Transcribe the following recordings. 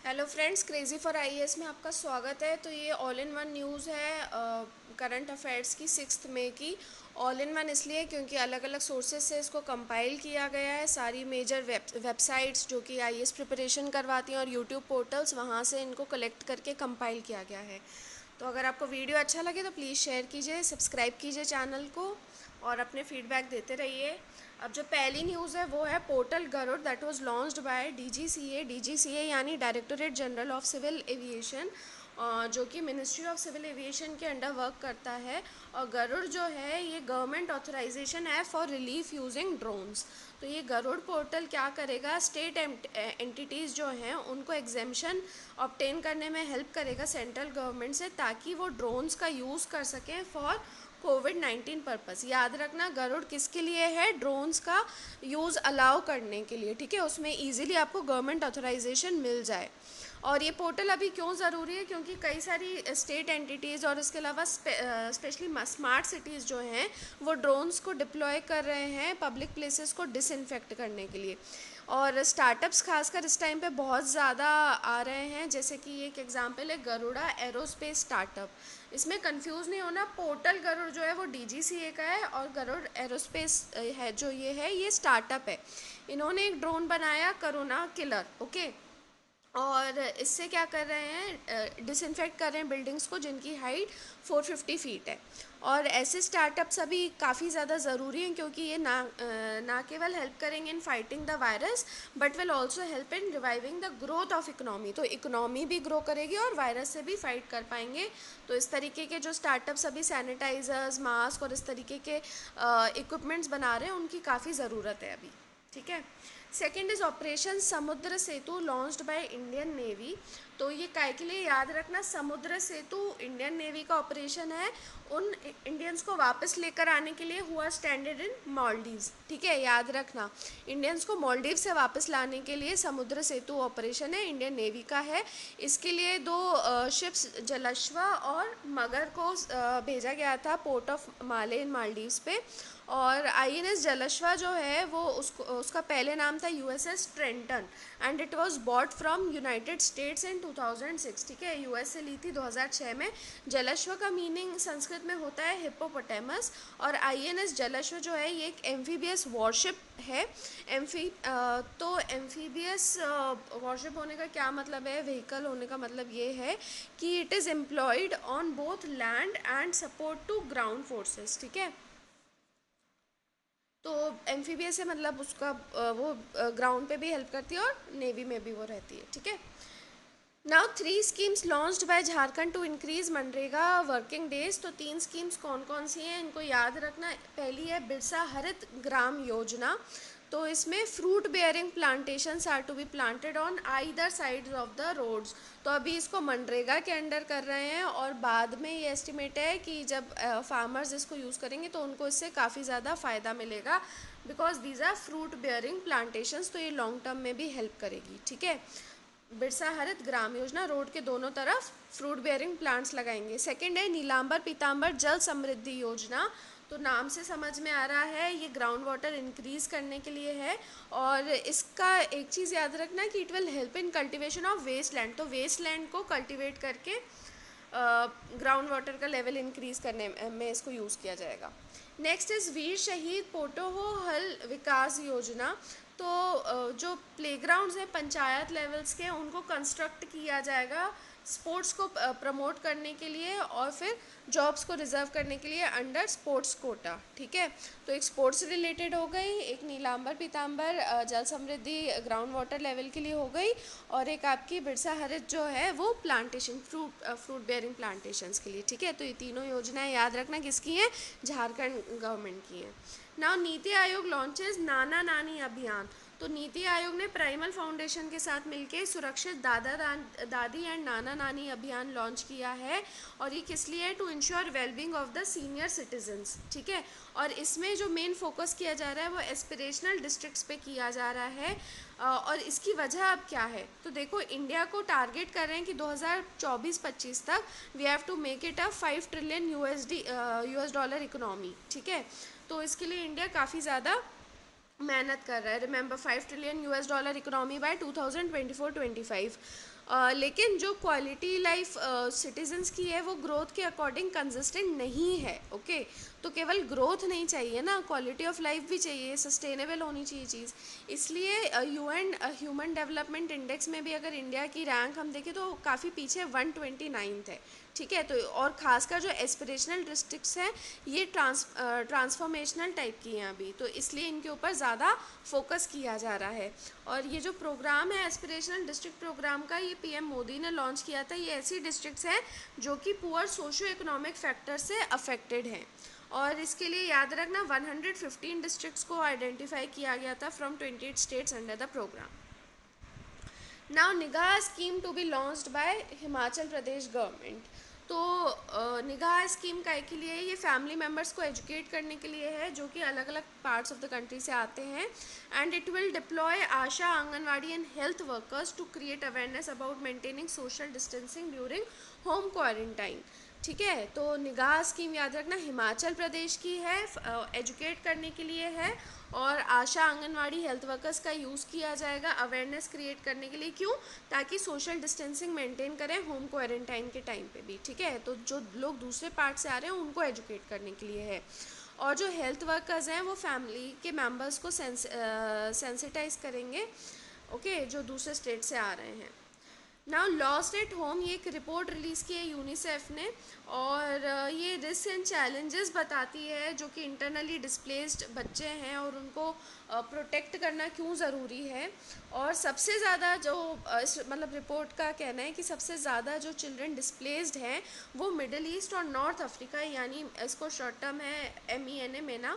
Hello friends, crazy for IAS में आपका स्वागत है। तो ये ऑल इन वन न्यूज़ है करंट अफेयर्स की 6 मई की। ऑल इन वन इसलिए क्योंकि अलग अलग सोर्सेज से इसको कंपाइल किया गया है। सारी मेजर वेबसाइट्स जो कि आईएएस प्रिपरेशन करवाती हैं और यूट्यूब पोर्टल्स, वहाँ से इनको कलेक्ट करके कंपाइल किया गया है। तो अगर आपको वीडियो अच्छा लगे तो प्लीज़ शेयर कीजिए, सब्सक्राइब कीजिए चैनल को और अपने फीडबैक देते रहिए। अब जो पहली न्यूज़ है वो है portal Garuda that was launched by DGCA यानी directorate general of civil aviation, जो कि मिनिस्ट्री ऑफ सिविल एविएशन के अंडर वर्क करता है। और गरुड़ जो है ये गवर्नमेंट ऑथराइजेशन है फॉर रिलीफ यूजिंग ड्रोन्स। तो ये गरुड़ पोर्टल क्या करेगा, स्टेट एंटिटीज़ जो हैं उनको एग्जेम्पशन ऑब्टेन करने में हेल्प करेगा सेंट्रल गवर्नमेंट से, ताकि वो ड्रोन्स का यूज़ कर सकें फॉर कोविड-19 पर्पस। याद रखना, गरुड़ किसके लिए है? ड्रोन्स का यूज़ अलाउ करने के लिए, ठीक है। उसमें इजीली आपको गवर्नमेंट ऑथराइजेशन मिल जाए। और ये पोर्टल अभी क्यों ज़रूरी है? क्योंकि कई सारी स्टेट एंटिटीज़ और इसके अलावा स्पेशली स्मार्ट सिटीज़ जो हैं वो ड्रोन्स को डिप्लॉय कर रहे हैं पब्लिक प्लेसेस को डिसइंफेक्ट करने के लिए। और स्टार्टअप्स खासकर इस टाइम पे बहुत ज़्यादा आ रहे हैं, जैसे कि एक एग्जांपल है गरुड़ा एरोस्पेस स्टार्टअप। इसमें कंफ्यूज नहीं होना, पोर्टल गरुड़ जो है वो डीजीसीए का है और गरुड़ एरोस्पेस है जो ये स्टार्टअप है। इन्होंने एक ड्रोन बनाया, करोना किलर, ओके। और इससे क्या कर रहे हैं, डिसइंफेक्ट कर रहे हैं बिल्डिंग्स को जिनकी हाइट 450 फीट है। और ऐसे स्टार्टअप्स अभी काफ़ी ज़्यादा ज़रूरी हैं, क्योंकि ये ना केवल हेल्प करेंगे in fighting the virus but will also help in reviving the growth of economy. तो इकोनॉमी भी ग्रो करेगी और वायरस से भी फाइट कर पाएंगे। तो इस तरीके के जो स्टार्टअप्स अभी सैनिटाइजर्स, मास्क और इस तरीके के इक्विपमेंट्स बना रहे हैं, उनकी काफ़ी ज़रूरत है अभी, ठीक है। सेकेंड इज ऑपरेशन समुद्र सेतु लॉन्च्ड बाय इंडियन नेवी। तो ये काय के लिए? याद रखना, समुद्र सेतु इंडियन नेवी का ऑपरेशन है उन इंडियंस को वापस लेकर आने के लिए, हुआ स्टैंडर्ड इन मालदीव्स, ठीक है। याद रखना, इंडियंस को मालदीव से वापस लाने के लिए समुद्र सेतु ऑपरेशन है, इंडियन नेवी का है। इसके लिए दो शिप्स जलश्वा और मगर को भेजा गया था पोर्ट ऑफ माले इन मालदीव्स पे। और आईएनएस जलश्वा जो है वो उसका पहले नाम था USS Trenton and it was bought from United states in 2006, ठीक है। यूएस से ली थी 2006 में। जलश्वा का मीनिंग संस्कृत में होता है हिप्पोपोटामस। और आईएनएस जलश्वा जो है ये एक एम्फीबियस वॉरशिप है। तो एम्फीबियस वॉरशिप होने का क्या मतलब है? व्हीकल होने का मतलब ये है कि it is employed on both land and support to ground forces, ठीक है। तो एम्फीबियस से मतलब उसका वो ग्राउंड पे भी हेल्प करती है और नेवी में भी वो रहती है, ठीक है। Now 3 schemes launched by Jharkhand to increase मनरेगा वर्किंग डेज। तो 3 स्कीम्स कौन कौन सी हैं इनको याद रखना। पहली है बिरसा हरित ग्राम योजना। तो इसमें fruit bearing plantations are to be planted on either sides of the roads. तो अभी इसको मनरेगा के अंडर कर रहे हैं और बाद में ये एस्टिमेट है कि जब फार्मर्स इसको यूज़ करेंगे तो उनको इससे काफ़ी ज़्यादा फ़ायदा मिलेगा, because these are fruit bearing plantations. तो ये लॉन्ग टर्म में भी हेल्प करेगी, ठीक है। बिरसा हरित ग्राम योजना, रोड के दोनों तरफ फ्रूट बेयरिंग प्लांट्स लगाएंगे। सेकंड है नीलांबर पीतांबर जल समृद्धि योजना। तो नाम से समझ में आ रहा है ये ग्राउंड वाटर इंक्रीज करने के लिए है। और इसका एक चीज़ याद रखना कि it will help in cultivation of waste land. तो वेस्ट लैंड को कल्टीवेट करके ग्राउंड वाटर का लेवल इंक्रीज करने में इसको यूज़ किया जाएगा। नेक्स्ट इज़ वीर शहीद पोटोहो हल विकास योजना। तो जो प्लेग्राउंड्स हैं पंचायत लेवल्स के, उनको कंस्ट्रक्ट किया जाएगा स्पोर्ट्स को प्रमोट करने के लिए और फिर जॉब्स को रिजर्व करने के लिए अंडर स्पोर्ट्स कोटा, ठीक है। तो एक स्पोर्ट्स रिलेटेड हो गई, एक नीलांबर पीतांबर जल समृद्धि ग्राउंड वाटर लेवल के लिए हो गई, और एक आपकी बिरसा हरित जो है वो प्लांटेशन फ्रूट बेयरिंग प्लांटेशंस के लिए, ठीक है। तो ये तीनों योजनाएं याद रखना किसकी हैं? झारखंड गवर्नमेंट की हैं। नाउ नीति आयोग लॉन्चेस नाना नानी अभियान। तो नीति आयोग ने प्राइमल फाउंडेशन के साथ मिलकर सुरक्षित दादी एंड नाना नानी अभियान लॉन्च किया है। और ये किस लिए है? To ensure wellbeing of the senior citizens, ठीक है। और इसमें जो मेन फोकस किया जा रहा है वो एस्पिरेशनल डिस्ट्रिक्ट्स पे किया जा रहा है। और इसकी वजह अब क्या है? तो देखो, इंडिया को टारगेट कर रहे हैं कि 2024-25 तक we have to make it a 5 trillion US dollar economy, ठीक है। तो इसके लिए इंडिया काफ़ी ज़्यादा मेहनत कर रहा है। Remember 5 trillion US dollar economy bye 2024-25। लेकिन जो क्वालिटी लाइफ सिटीजन्स की है वो ग्रोथ के अकॉर्डिंग कंसिस्टेंट नहीं है। ओके, तो केवल ग्रोथ नहीं चाहिए ना, क्वालिटी ऑफ लाइफ भी चाहिए, सस्टेनेबल होनी चाहिए चीज़। इसलिए यूएन ह्यूमन डेवलपमेंट इंडेक्स में भी अगर इंडिया की रैंक हम देखें तो काफ़ी पीछे 129th है। ठीक है, तो और ख़ासकर जो एस्पिरेशनल डिस्ट्रिक्ट्स हैं ये ट्रांसफॉर्मेशनल टाइप की हैं अभी, तो इसलिए इनके ऊपर ज़्यादा फोकस किया जा रहा है। और ये जो प्रोग्राम है एस्पिरेशनल डिस्ट्रिक्ट प्रोग्राम का, ये पीएम मोदी ने लॉन्च किया था। ये ऐसी डिस्ट्रिक्ट्स हैं जो कि पुअर सोशियो इकोनॉमिक फैक्टर से अफेक्टेड हैं, और इसके लिए याद रखना 115 डिस्ट्रिक्ट्स को आइडेंटिफाई किया गया था from 28 states under the programme. Now Nigah scheme to be launched by Himachal Pradesh government. तो निगाह स्कीम काय के लिए, ये फैमिली मेम्बर्स को एजुकेट करने के लिए है जो कि अलग अलग पार्ट्स ऑफ द कंट्री से आते हैं। And it will deploy ASHA, anganwadi and health workers to create awareness about maintaining social distancing during home quarantine. ठीक है, तो निगाह स्कीम याद रखना हिमाचल प्रदेश की है, एजुकेट करने के लिए है, और आशा, आंगनवाड़ी, हेल्थ वर्कर्स का यूज़ किया जाएगा अवेयरनेस क्रिएट करने के लिए। क्यों? ताकि सोशल डिस्टेंसिंग मेंटेन करें होम क्वारंटाइन के टाइम पे भी। ठीक है, तो जो लोग दूसरे पार्ट से आ रहे हैं उनको एजुकेट करने के लिए है। और जो हेल्थ वर्कर्स हैं वो फैमिली के मेम्बर्स को सेंसिटाइज करेंगे, ओके, जो दूसरे स्टेट से आ रहे हैं। नाउ लॉस्ट एट होम, ये एक रिपोर्ट रिलीज़ की है यूनिसेफ ने, और ये रिस्क एंड चैलेंजेस बताती है जो कि इंटरनली डिस्प्लेस्ड बच्चे हैं और उनको प्रोटेक्ट करना क्यों ज़रूरी है। और सबसे ज़्यादा जो मतलब रिपोर्ट का कहना है कि सबसे ज़्यादा जो चिल्ड्रन डिस्प्लेस्ड हैं वो मिडल ईस्ट और नॉर्थ अफ्रीका, यानी इसको शॉर्ट टर्म है MENA, MENA,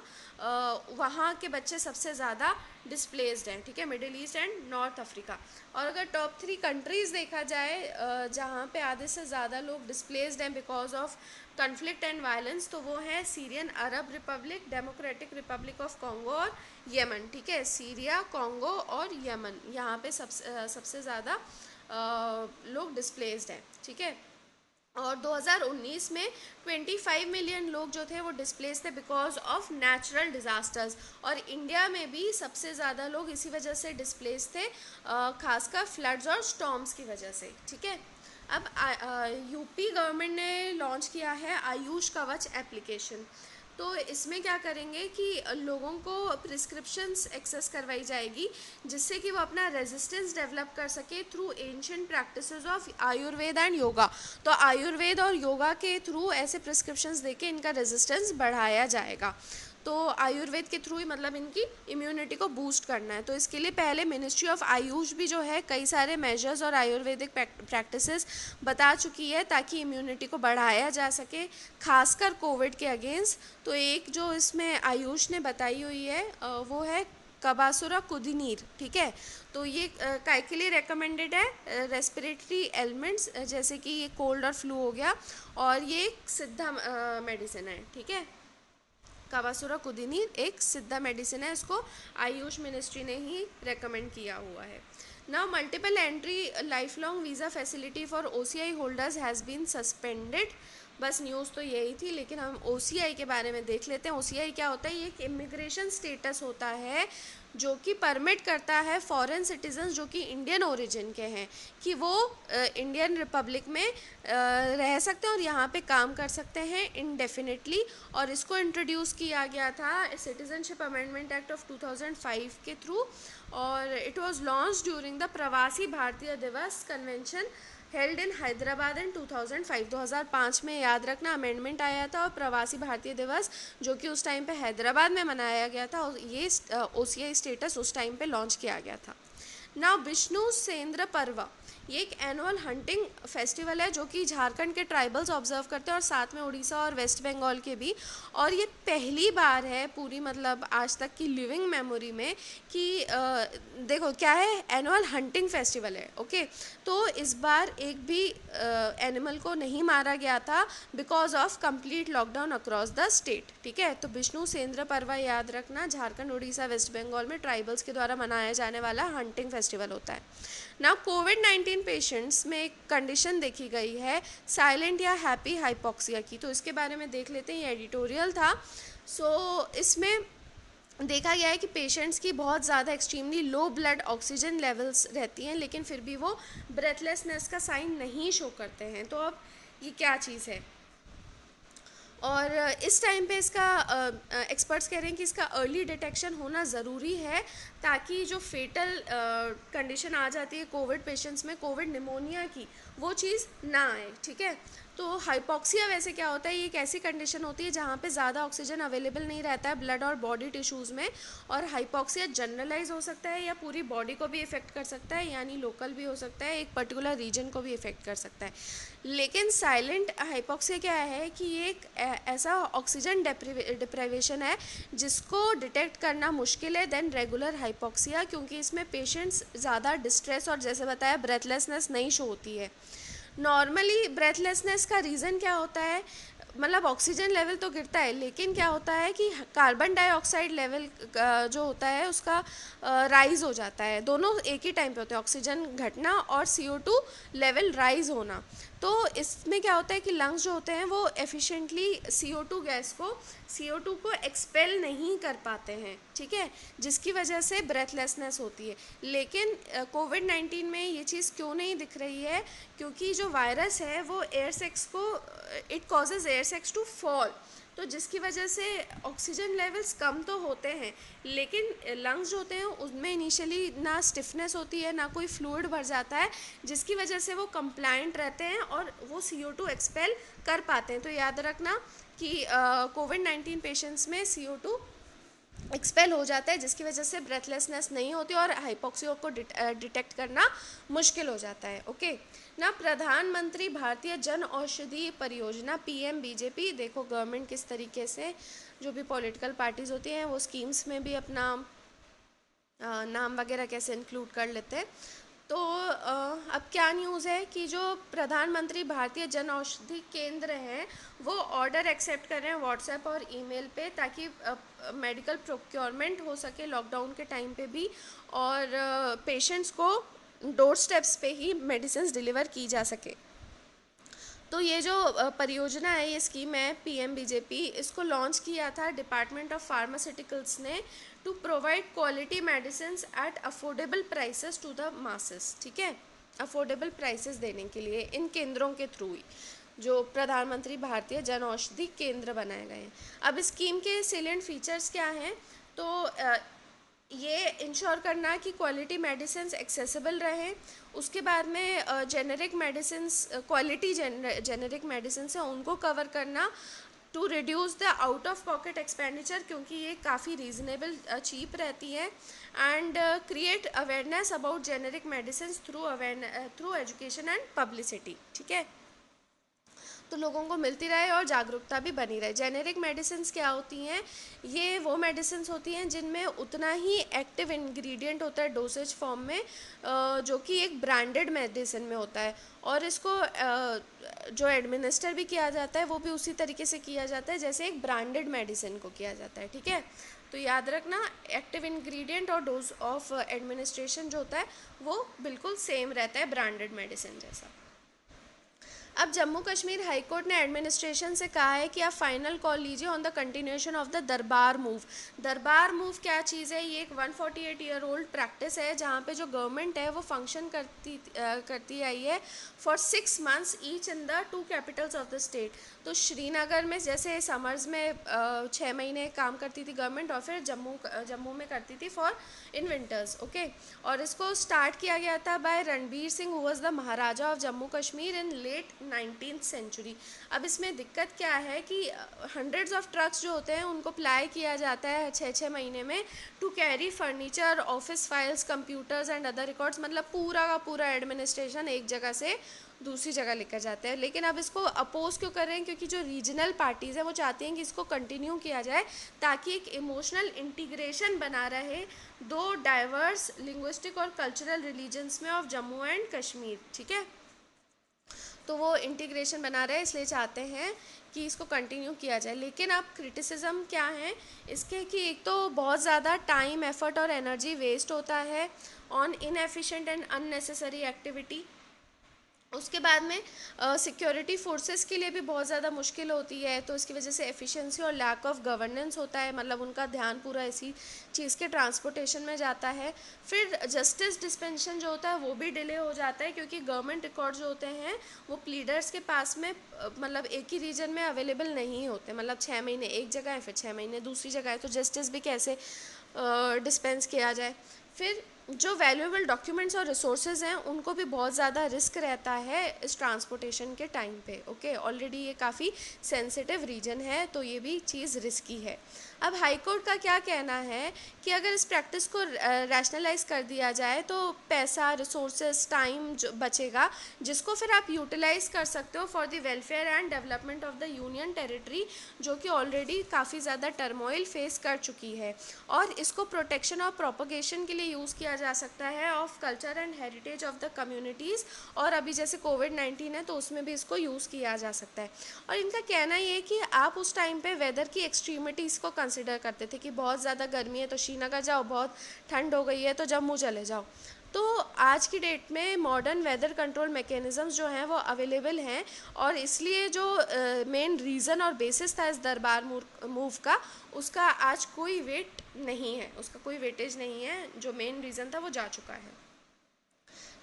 वहाँ के बच्चे सबसे ज़्यादा डिस्प्लेस्ड हैं। ठीक है, middle east and north Africa. और अगर टॉप 3 कंट्रीज़ देखा जाए जहाँ पे आधे से ज़्यादा लोग डिस्प्लेस्ड हैं because of conflict and violence, तो वो है Syrian Arab Republic, democratic Republic of Congo और यमन। ठीक है, सीरिया, कॉन्गो और यमन, यहाँ पे सबसे ज़्यादा लोग डिस्प्लेस्ड हैं। ठीक है, और 2019 में 25 मिलियन लोग जो थे वो डिस्प्लेस थे बिकॉज ऑफ नेचुरल डिज़ास्टर्स, और इंडिया में भी सबसे ज़्यादा लोग इसी वजह से डिस्प्लेस थे, खासकर फ्लड्स और स्टॉर्म्स की वजह से। ठीक है, अब यूपी गवर्नमेंट ने लॉन्च किया है आयुष कवच एप्लीकेशन। तो इसमें क्या करेंगे कि लोगों को प्रिस्क्रिप्शंस एक्सेस करवाई जाएगी जिससे कि वो अपना रेजिस्टेंस डेवलप कर सके through ancient practices of Ayurveda and yoga. तो आयुर्वेद और योगा के थ्रू ऐसे प्रिस्क्रिप्शंस देके इनका रेजिस्टेंस बढ़ाया जाएगा। तो आयुर्वेद के थ्रू ही मतलब इनकी इम्यूनिटी को बूस्ट करना है। तो इसके लिए पहले मिनिस्ट्री ऑफ आयुष भी जो है कई सारे मेजर्स और आयुर्वेदिक प्रैक्टिसेस बता चुकी है ताकि इम्यूनिटी को बढ़ाया जा सके, खासकर कोविड के अगेंस्ट। तो एक जो इसमें आयुष ने बताई हुई है वो है कबासुरा कुदिनीर। ठीक है, तो ये काय के लिए रेकमेंडेड है, रेस्पिरेटरी एलिमेंट्स जैसे कि ये कोल्ड और फ्लू हो गया, और ये एक सिद्धा मेडिसिन है। ठीक है, काबासुरा कुदिनीर एक सिद्धा मेडिसिन है, इसको आयुष मिनिस्ट्री ने ही रेकमेंड किया हुआ है। Now multiple entry life long visa facility for OCI holders has been suspended. बस न्यूज़ तो यही थी, लेकिन हम OCI के बारे में देख लेते हैं। OCI क्या होता है? ये एक इमिग्रेशन स्टेटस होता है जो कि परमिट करता है फॉरेन सिटीजन्स जो कि इंडियन ओरिजिन के हैं कि वो इंडियन रिपब्लिक में रह सकते हैं और यहाँ पे काम कर सकते हैं इनडेफिनेटली। और इसको इंट्रोड्यूस किया गया था सिटीजनशिप अमेंडमेंट एक्ट ऑफ 2005 के थ्रू, और it was launch during the प्रवासी भारतीय दिवस कन्वेंशन हेल्ड इन हैदराबाद इन 2005। 2005 में याद रखना अमेंडमेंट आया था और प्रवासी भारतीय दिवस जो कि उस टाइम पे हैदराबाद में मनाया गया था, और ये OCI स्टेटस उस टाइम पे लॉन्च किया गया था। नाउ विष्णु सेंद्र पर्व, ये एक एनुअल हंटिंग फेस्टिवल है जो कि झारखंड के ट्राइबल्स ऑब्जर्व करते हैं और साथ में उड़ीसा और वेस्ट बंगाल के भी। और ये पहली बार है पूरी मतलब आज तक की लिविंग मेमोरी में कि देखो क्या है, एनुअल हंटिंग फेस्टिवल है। ओके, तो इस बार एक भी एनिमल को नहीं मारा गया था because of complete lockdown across the state. ठीक है, तो विष्णु सेंद्र पर्व याद रखना झारखंड, उड़ीसा, वेस्ट बंगाल में ट्राइबल्स के द्वारा मनाया जाने वाला हंटिंग फेस्टिवल होता है। नाउ कोविड-19 पेशेंट्स में एक कंडीशन देखी गई है साइलेंट या हैप्पी हाइपोक्सिया की, तो इसके बारे में देख लेते हैं। ये एडिटोरियल था। इसमें देखा गया है कि पेशेंट्स की बहुत ज़्यादा extremely low blood oxygen levels रहती हैं, लेकिन फिर भी वो ब्रेथलेसनेस का साइन नहीं शो करते हैं। तो अब ये क्या चीज़ है? और इस टाइम पे इसका एक्सपर्ट्स कह रहे हैं कि इसका अर्ली डिटेक्शन होना ज़रूरी है, ताकि जो फेटल कंडीशन आ जाती है कोविड पेशेंट्स में, कोविड निमोनिया की, वो चीज़ ना आए। ठीक है। तो हाइपॉक्सिया वैसे क्या होता है? ये एक ऐसी कंडीशन होती है जहाँ पे ज़्यादा ऑक्सीजन अवेलेबल नहीं रहता है ब्लड और बॉडी टिश्यूज़ में, और हाइपॉक्सिया जनरलाइज हो सकता है या पूरी बॉडी को भी इफ़ेक्ट कर सकता है, यानी लोकल भी हो सकता है, एक पर्टिकुलर रीजन को भी इफ़ेक्ट कर सकता है। लेकिन साइलेंट हाइपॉक्सिया क्या है कि ये एक ऐसा ऑक्सीजन डिप्राइवेशन है जिसको डिटेक्ट करना मुश्किल है देन रेगुलर हाइपॉक्सिया, क्योंकि इसमें पेशेंट्स ज़्यादा डिस्ट्रेस और जैसे बताया ब्रेथलेसनेस नहीं शो होती है। नॉर्मली ब्रेथलेसनेस का रीज़न क्या होता है? मतलब ऑक्सीजन लेवल तो गिरता है, लेकिन क्या होता है कि कार्बन डाइऑक्साइड लेवल जो होता है उसका राइज हो जाता है। दोनों एक ही टाइम पे होते हैं, ऑक्सीजन घटना और CO2 लेवल राइज होना। तो इसमें क्या होता है कि लंग्स जो होते हैं वो एफिशिएंटली CO2 को एक्सपेल नहीं कर पाते हैं। ठीक है, जिसकी वजह से ब्रेथलेसनेस होती है। लेकिन कोविड-19 में ये चीज़ क्यों नहीं दिख रही है? क्योंकि जो वायरस है वो एयर सेक्स को it causes air sacs to fall, तो जिसकी वजह से ऑक्सीजन लेवल्स कम तो होते हैं, लेकिन लंग्स जो होते हैं उनमें इनिशियली ना स्टिफनेस होती है ना कोई फ्लूइड भर जाता है, जिसकी वजह से वो कंप्लायंट रहते हैं और वो CO2 एक्सपेल कर पाते हैं। तो याद रखना कि कोविड-19 पेशेंट्स में CO2 एक्सपेल हो जाता है, जिसकी वजह से ब्रेथलेसनेस नहीं होती और हाइपॉक्सिया को डिटेक्ट करना मुश्किल हो जाता है। ओके ना, प्रधानमंत्री भारतीय जन औषधि परियोजना PMBJP, देखो गवर्नमेंट किस तरीके से जो भी पॉलिटिकल पार्टीज़ होती हैं वो स्कीम्स में भी अपना नाम वगैरह कैसे इंक्लूड कर लेते हैं। तो अब क्या न्यूज़ है कि जो प्रधानमंत्री भारतीय जन औषधि केंद्र हैं वो ऑर्डर एक्सेप्ट कर रहे हैं व्हाट्सएप और ईमेल पे, ताकि मेडिकल प्रोक्योरमेंट हो सके लॉकडाउन के टाइम पे भी, और पेशेंट्स को डोर स्टेप्स पे ही मेडिसिन डिलीवर की जा सके। तो ये जो परियोजना है, ये स्कीम है PMBJP, इसको लॉन्च किया था डिपार्टमेंट ऑफ फार्मास्यूटिकल्स ने to provide quality medicine at affordable prices to the masses. ठीक है, अफोर्डेबल प्राइसेस देने के लिए इन केंद्रों के थ्रू ही जो प्रधानमंत्री भारतीय जन औषधि केंद्र बनाए गए हैं। अब इस स्कीम के सेलिएंट फीचर्स क्या हैं? तो ये इंश्योर करना कि क्वालिटी मेडिसिन एक्सेसिबल रहें, उसके बाद में generic medicine, quality generic medicine है उनको कवर करना, to reduce the out of pocket expenditure, क्योंकि ये काफ़ी रीजनेबल चीप रहती है, and create awareness about generic medicine through education and publicity. ठीक है, तो लोगों को मिलती रहे और जागरूकता भी बनी रहे। जेनेरिक मेडिसिन क्या होती हैं? ये वो मेडिसिन होती हैं जिनमें उतना ही एक्टिव इंग्रेडिएंट होता है डोसेज फॉर्म में, जो कि एक ब्रांडेड मेडिसिन में होता है, और इसको जो एडमिनिस्टर भी किया जाता है वो भी उसी तरीके से किया जाता है जैसे एक ब्रांडेड मेडिसिन को किया जाता है। ठीक है, तो याद रखना एक्टिव इंग्रेडिएंट और डोज ऑफ एडमिनिस्ट्रेशन जो होता है वो बिल्कुल सेम रहता है ब्रांडेड मेडिसिन जैसा। अब जम्मू कश्मीर हाई कोर्ट ने एडमिनिस्ट्रेशन से कहा है कि आप फाइनल कॉल लीजिए on the continuation of the दरबार मूव। दरबार मूव क्या चीज़ है? ये एक 148 ईयर ओल्ड प्रैक्टिस है जहाँ पे जो गवर्नमेंट है वो फंक्शन करती आई है for 6 months each in the 2 Capitals of the state. तो श्रीनगर में जैसे समर्स में 6 महीने काम करती थी गवर्नमेंट, और फिर जम्मू में करती थी फॉर इन विंटर्स। ओके, और इसको स्टार्ट किया गया था by Ranbir Singh, who was the maharaja of Jammu Kashmir in late 19th century. अब इसमें दिक्कत क्या है कि हंड्रेड्स ऑफ ट्रक्स जो होते हैं उनको प्लाई किया जाता है 6 महीने में to carry furniture, office files, computers and other records, मतलब पूरा का पूरा एडमिनिस्ट्रेशन एक जगह से दूसरी जगह लेकर जाते हैं। लेकिन अब इसको अपोज क्यों कर रहे हैं? क्योंकि जो रीजनल पार्टीज़ हैं वो चाहती हैं कि इसको कंटिन्यू किया जाए ताकि एक इमोशनल इंटीग्रेशन बना रहे दो डाइवर्स लिंग्विस्टिक और कल्चरल रिलीजन्स में ऑफ जम्मू एंड कश्मीर। ठीक है, तो वो इंटीग्रेशन बना रहे हैं, इसलिए चाहते हैं कि इसको कंटिन्यू किया जाए। लेकिन अब क्रिटिसिज्म क्या है इसके कि एक तो बहुत ज़्यादा टाइम, एफर्ट और एनर्जी वेस्ट होता है on inefficient and unnecessary activity, उसके बाद में सिक्योरिटी फोर्सेस के लिए भी बहुत ज़्यादा मुश्किल होती है, तो इसकी वजह से एफिशिएंसी और लैक ऑफ गवर्नेंस होता है, मतलब उनका ध्यान पूरा इसी चीज़ के ट्रांसपोर्टेशन में जाता है। फिर जस्टिस डिस्पेंशन जो होता है वो भी डिले हो जाता है, क्योंकि गवर्नमेंट रिकॉर्ड जो होते हैं वो प्लीडर्स के पास में मतलब एक ही रीजन में अवेलेबल नहीं होते, मतलब 6 महीने एक जगह है, फिर 6 महीने दूसरी जगह है, तो जस्टिस भी कैसे डिस्पेंस किया जाए। फिर जो वैल्यूएबल डॉक्यूमेंट्स और रिसोर्सेज हैं उनको भी बहुत ज़्यादा रिस्क रहता है इस ट्रांसपोर्टेशन के टाइम पे। ओके, ऑलरेडी ये काफ़ी सेंसिटिव रीजन है, तो ये भी चीज़ रिस्की है। अब हाई कोर्ट का क्या कहना है कि अगर इस प्रैक्टिस को रैशनलाइज कर दिया जाए तो पैसा, रिसोर्सेज, टाइम जो बचेगा, जिसको फिर आप यूटिलाइज कर सकते हो for the welfare and development of the union territory, जो कि ऑलरेडी काफ़ी ज़्यादा टर्मोइल फेस कर चुकी है। और इसको प्रोटेक्शन और प्रोपोगेशन के लिए यूज़ किया जा सकता है of culture and heritage of the communities, और अभी जैसे कोविड-19 है तो उसमें भी इसको यूज़ किया जा सकता है। और इनका कहना ये है कि आप उस टाइम पे वेदर की एक्सट्रीमिटीज़ को कंसिडर करते थे कि बहुत ज़्यादा गर्मी है तो श्रीनगर जाओ, बहुत ठंड हो गई है तो जम्मू चले जाओ। तो आज की डेट में मॉडर्न वेदर कंट्रोल मैकेनिज़म्स जो हैं वो अवेलेबल हैं, और इसलिए जो मेन रीज़न और बेसिस था इस दरबार मूव का, उसका आज कोई वेट नहीं है, उसका कोई वेटेज नहीं है, जो मेन रीज़न था वो जा चुका है।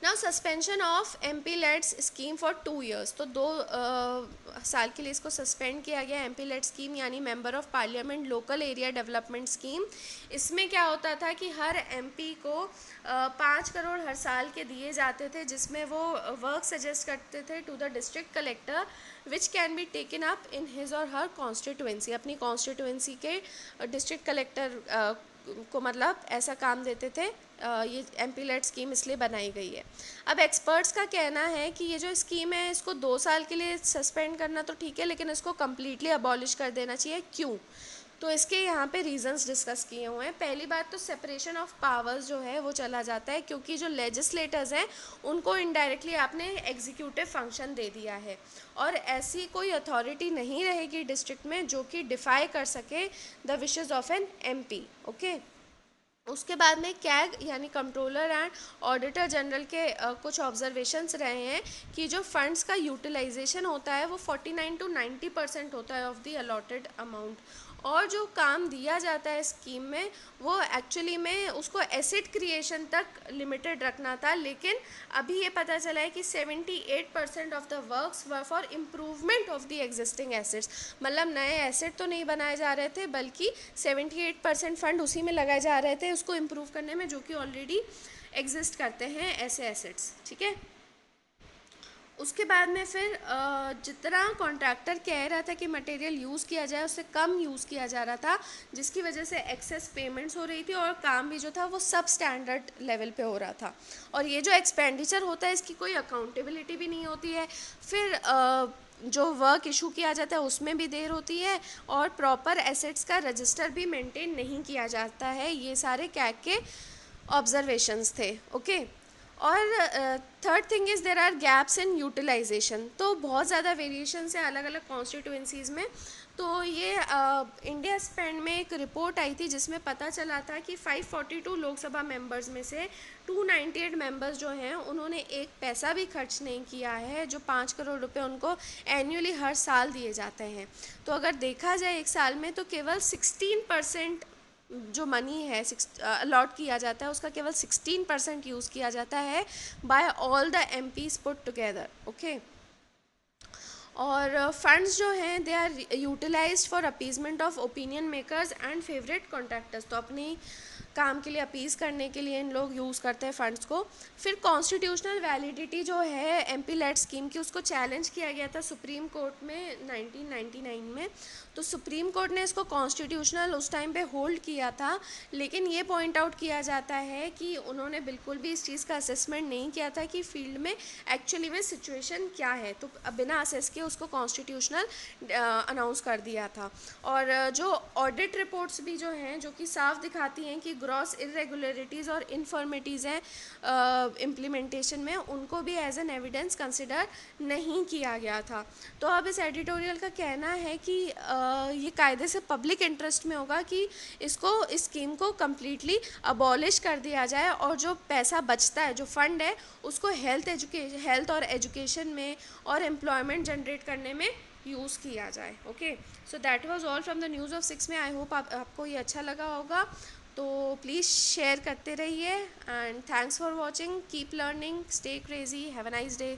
Now suspension of MP let's scheme for 2 years, तो 2 साल के लिए इसको सस्पेंड किया गया एमपी लेट स्कीम, यानी member of parliament local area development scheme. इसमें क्या होता था कि हर एमपी को 5 करोड़ हर साल के दिए जाते थे, जिसमें वो वर्क सजेस्ट करते थे to the district collector, which can be taken up in his or her constituency. अपनी कॉन्स्टिट्यूएंसी के डिस्ट्रिक्ट कलेक्टर को मतलब ऐसा काम देते थे। ये एमपी लेट स्कीम इसलिए बनाई गई है। अब एक्सपर्ट्स का कहना है कि ये जो स्कीम है इसको 2 साल के लिए सस्पेंड करना तो ठीक है, लेकिन इसको कम्प्लीटली अबॉलिश कर देना चाहिए। क्यों? तो इसके यहाँ पे रीजंस डिस्कस किए हुए हैं। पहली बात तो सेपरेशन ऑफ पावर्स जो है वो चला जाता है, क्योंकि जो लेजिस्लेटर्स हैं उनको इनडायरेक्टली आपने एग्जीक्यूटिव फंक्शन दे दिया है, और ऐसी कोई अथॉरिटी नहीं रहेगी डिस्ट्रिक्ट में जो कि डिफाई कर सके the wishes of an MP. Okay, उसके बाद में कैग यानी कंट्रोलर एंड ऑडिटर जनरल के कुछ ऑब्जर्वेशंस रहे हैं कि जो फंड्स का यूटिलाइजेशन होता है वो 49 to 90% होता है ऑफ द अलॉटेड अमाउंट, और जो काम दिया जाता है स्कीम में वो एक्चुअली में उसको एसेट क्रिएशन तक लिमिटेड रखना था, लेकिन अभी ये पता चला है कि 78% of the works were for improvement of the existing assets. मतलब नए एसेट तो नहीं बनाए जा रहे थे, बल्कि 78% फंड उसी में लगाए जा रहे थे उसको इम्प्रूव करने में, जो कि ऑलरेडी एग्जिस्ट करते हैं ऐसे एसेट्स। ठीक है, उसके बाद में फिर जितना कॉन्ट्रैक्टर कह रहा था कि मटेरियल यूज़ किया जाए उससे कम यूज़ किया जा रहा था, जिसकी वजह से एक्सेस पेमेंट्स हो रही थी और काम भी जो था वो सब स्टैंडर्ड लेवल पे हो रहा था। और ये जो एक्सपेंडिचर होता है इसकी कोई अकाउंटेबिलिटी भी नहीं होती है। फिर जो वर्क इशू किया जाता है उसमें भी देर होती है, और प्रॉपर एसेट्स का रजिस्टर भी मेंटेन नहीं किया जाता है। ये सारे कैग के ऑब्जर्वेशंस थे। ओके, और third thing is there are gaps in utilization. तो बहुत ज़्यादा वेरिएशंस है अलग अलग कॉन्स्टिट्यूएंसीज़ में। तो ये इंडिया स्पेंड में एक रिपोर्ट आई थी जिसमें पता चला था कि 542 लोकसभा मेंबर्स में से 298 मेंबर्स जो हैं उन्होंने एक पैसा भी खर्च नहीं किया है, जो 5 करोड़ रुपए उनको एनुअली हर साल दिए जाते हैं। तो अगर देखा जाए एक साल में तो केवल 16% जो मनी है अलॉट किया जाता है उसका केवल 16% यूज़ किया जाता है by all the MPs put together. Okay, और फंड्स जो हैं they are utilized for appeasement of opinion makers and favourite contractors. तो अपनी काम के लिए अपीज़ करने के लिए इन लोग यूज़ करते हैं फंड्स को। फिर कॉन्स्टिट्यूशनल वैलिडिटी जो है एमपी लेट स्कीम की उसको चैलेंज किया गया था सुप्रीम कोर्ट में 1999 में। तो सुप्रीम कोर्ट ने इसको कॉन्स्टिट्यूशनल उस टाइम पे होल्ड किया था, लेकिन ये पॉइंट आउट किया जाता है कि उन्होंने बिल्कुल भी इस चीज़ का असेसमेंट नहीं किया था कि फील्ड में एक्चुअली में सिचुएशन क्या है, तो बिना असेस के उसको कॉन्स्टिट्यूशनल अनाउंस कर दिया था। और जो ऑडिट रिपोर्ट्स भी जो हैं जो कि साफ दिखाती हैं कि ग्रॉस इरेगुलरिटीज़ और इन्फॉर्मिटीज़ हैं इम्प्लीमेंटेशन में, उनको भी एज एन एविडेंस कंसिडर नहीं किया गया था। तो अब इस एडिटोरियल का कहना है कि ये कायदे से पब्लिक इंटरेस्ट में होगा कि इसको, इस स्कीम को कम्प्लीटली अबॉलिश कर दिया जाए और जो पैसा बचता है, जो फंड है, उसको हेल्थ और एजुकेशन में और एम्प्लॉयमेंट जनरेट करने में यूज़ किया जाए। Okay, so that was all from the news of 6 में। आई होप आपको ये अच्छा लगा होगा। तो प्लीज़ शेयर करते रहिए and thanks for watching, keep learning, stay crazy, have a nice day.